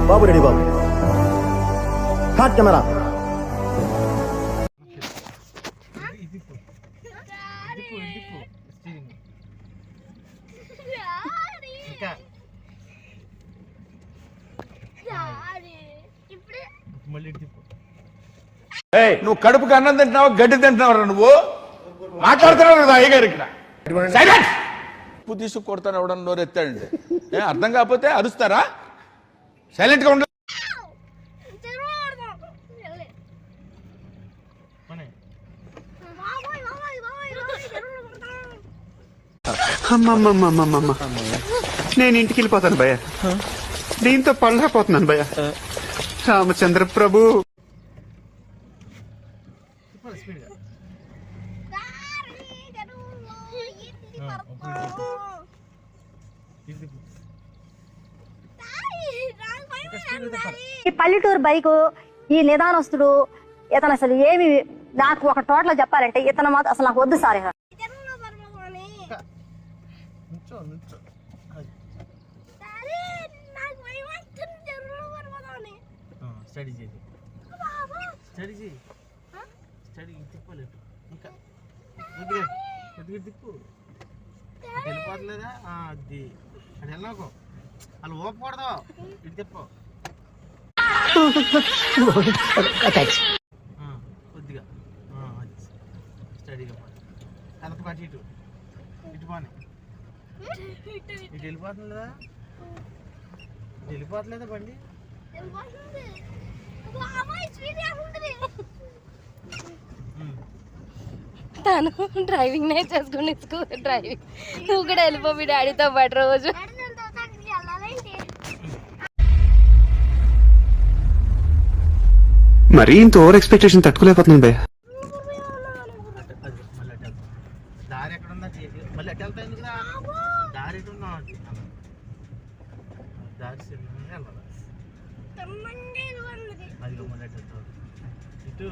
బాబు ready బాబు. Hot camera. నువ్వు కడుపుకి అన్నం తింటున్నావు, గడ్డి తింటున్నావు. నువ్వు మాట్లాడుతున్నావు కదా అయ్యగారు ఇక్కడ. ఉప్పు తీసుకు కొడతాను ఎవడన్నా నోరు ఎత్తాడండి. అర్థం కాకపోతే అరుస్తారా? సైలెంట్ గా ఉండాలి. నేను ఇంటికి వెళ్ళిపోతాను భయ్య. దీంతో పళ్ళపోతున్నాను భయ్య. రామచంద్ర ప్రభు. ఈ పల్లెటూరు బైకు, ఈ నిదానస్తుడు ఇతను అసలు ఏమి, నాకు ఒక టోటల్ చెప్పాలంటే ఇతను మాత్రం అసలు నాకు వద్దు సార్. వెళ్ళిపోతలేదా? అది అది వెళ్ళకు, వాళ్ళు ఓపకూడదు. ఇటు తిప్పు కొద్దిగా స్టడీగా కదప అటు ఇటు ఇటు పోనీ. ఇటు వెళ్ళిపోతుందా? ఇటు వెళ్ళిపోతలేదా బండి? తను డ్రైవింగ్ నేర్చేసుకుని స్కూల్ డ్రైవింగ్. నువ్వు కూడా వెళ్ళిపో మీ డాడీతో పాటు రోజు. మరీ ఇంత ఓవర్ ఎక్స్పెక్టేషన్ తట్టుకోలేకపోతున్నాను భయ్య. దారి ఎక్కడ ఉందా? మళ్ళీ ఎటు వెళ్తా? ఎందుకురా దారి ఎటు ఉన్నా? దారి వెళ్ళాలి. అదిగో మళ్ళీ ఎటు వెళ్తావు? ఇటు